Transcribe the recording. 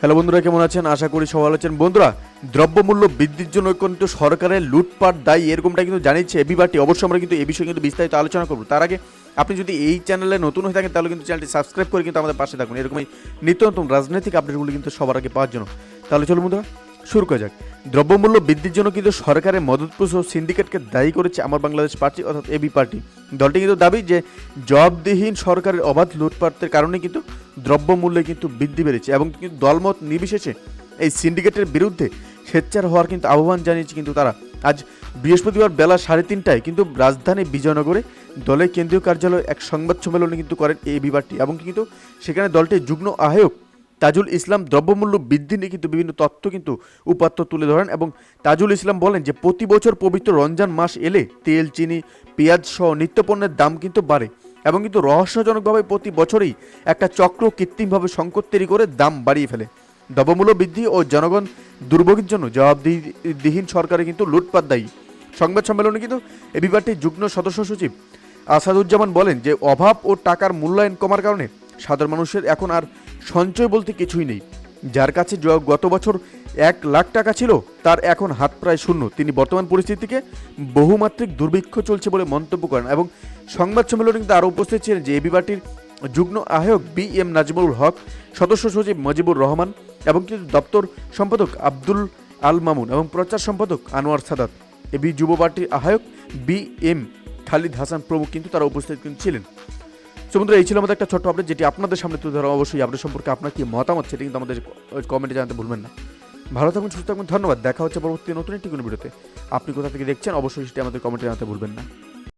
Hello বন্ধুরা, কেমন আছেন? আশা করি সবাই ভালো আছেন। বন্ধুরা, দ্রব্যমূল্য বৃদ্ধির জন্য কিন্তু সরকারের লুটপাট দায়ী, এরকমটা কিন্তু জানিয়েছে এবি পার্টি। অবশ্যই আমরা কিন্তু এই বিষয়ে কিন্তু বিস্তারিত আলোচনা করব। তার আগে আপনি যদি এই চ্যানেলে নতুন হয়ে থাকেন তাহলে কিন্তু চ্যানেলটি সাবস্ক্রাইব করে কিন্তু আমাদের পাশে থাকুন, এরকমই নিত্য নতুন রাজনৈতিক আপডেটগুলো কিন্তু সবার আগে পাওয়ার জন্য। তাহলে চলুন বন্ধুরা, শুরু করা যাক। দ্রব্যমূল্য বৃদ্ধির জন্য কিন্তু সরকারের মদতপুষ্ট সিন্ডিকেটকে দায়ী করেছে আমার বাংলাদেশ পার্টি অর্থাৎ এবি পার্টি। দলটি কিন্তু দাবি যে জবাবদিহীন সরকারের অবাধ লুটপাটের কারণে কিন্তু দ্রব্যমূল্যে কিন্তু বৃদ্ধি বেড়েছে এবং কিন্তু দলমত নির্বিশেষে এই সিন্ডিকেটের বিরুদ্ধে সোচ্চার হওয়ার কিন্তু আহ্বান জানিয়েছে কিন্তু তারা। আজ বৃহস্পতিবার বেলা 3:30টায় কিন্তু রাজধানী বিজয়নগরে দলের কেন্দ্রীয় কার্যালয়ে এক সংবাদ সম্মেলনে কিন্তু করেন এবি পার্টি এবং কিন্তু সেখানে দলটির যুগ্ম আহ্বায়ক তাজুল ইসলাম দ্রব্যমূল্য বৃদ্ধি নিয়ে কিন্তু বিভিন্ন তথ্য কিন্তু উপাত্ত তুলে ধরেন। এবং তাজুল ইসলাম বলেন যে প্রতি বছর পবিত্র রমজান মাস এলে তেল, চিনি, পেঁয়াজ সহ নিত্যপণ্যের দাম কিন্তু বাড়ে এবং কিন্তু রহস্যজনকভাবে প্রতি বছরই একটা চক্র কৃত্রিমভাবে সংকট তৈরি করে দাম বাড়িয়ে ফেলে। দ্রব্যমূল্য বৃদ্ধি ও জনগণ দুর্ভোগের জন্য জবাবদিহিহীন সরকারে কিন্তু লুটপাট দায়ী। সংবাদ সম্মেলনে কিন্তু এবি পার্টির যুগ্ম সদস্য সচিব আসাদুজ্জামান বলেন যে অভাব ও টাকার মূল্যায়ন কমার কারণে সাধারণ মানুষের এখন আর সঞ্চয় বলতে কিছুই নেই। যার কাছে গত বছর 1 লাখ টাকা ছিল তার এখন হাত প্রায় শূন্য। তিনি বর্তমান পরিস্থিতিকে বহুমাত্রিক দুর্ভিক্ষ চলছে বলে মন্তব্য করেন। এবং সংবাদ সম্মেলনে কিন্তু আরও উপস্থিত ছিলেন যে এবি পার্টির যুগ্ম আহ্বায়ক বি.এম. নাজমুল হক, সদস্য সচিব মজিবুর রহমান এবং কিন্তু দপ্তর সম্পাদক আব্দুল আল মামুন এবং প্রচার সম্পাদক আনোয়ার সাদাত, এবি যুব পার্টির আহ্বায়ক বি.এম. খালিদ হাসান প্রমুখ কিন্তু তারা উপস্থিত কিন্তু ছিলেন। তো বন্ধুরা, এই ছিল আমাদের একটা ছোট্ট আপডেট যেটি আপনাদের সামনে তুলে ধরা। অবশ্যই আপডেট সম্পর্কে আপনার কি মতামত সেটা কিন্তু আমাদের কমেন্টে জানাতে ভুলবেন না। ভালো থাকুন, সুস্থ থাকুন, ধন্যবাদ। দেখা হচ্ছে পরবর্তী নতুন একটি কোনো ভিডিওতে। আপনি কোথা থেকে দেখছেন অবশ্যই সেটা আমাদের কমেন্টে জানাতে ভুলবেন না।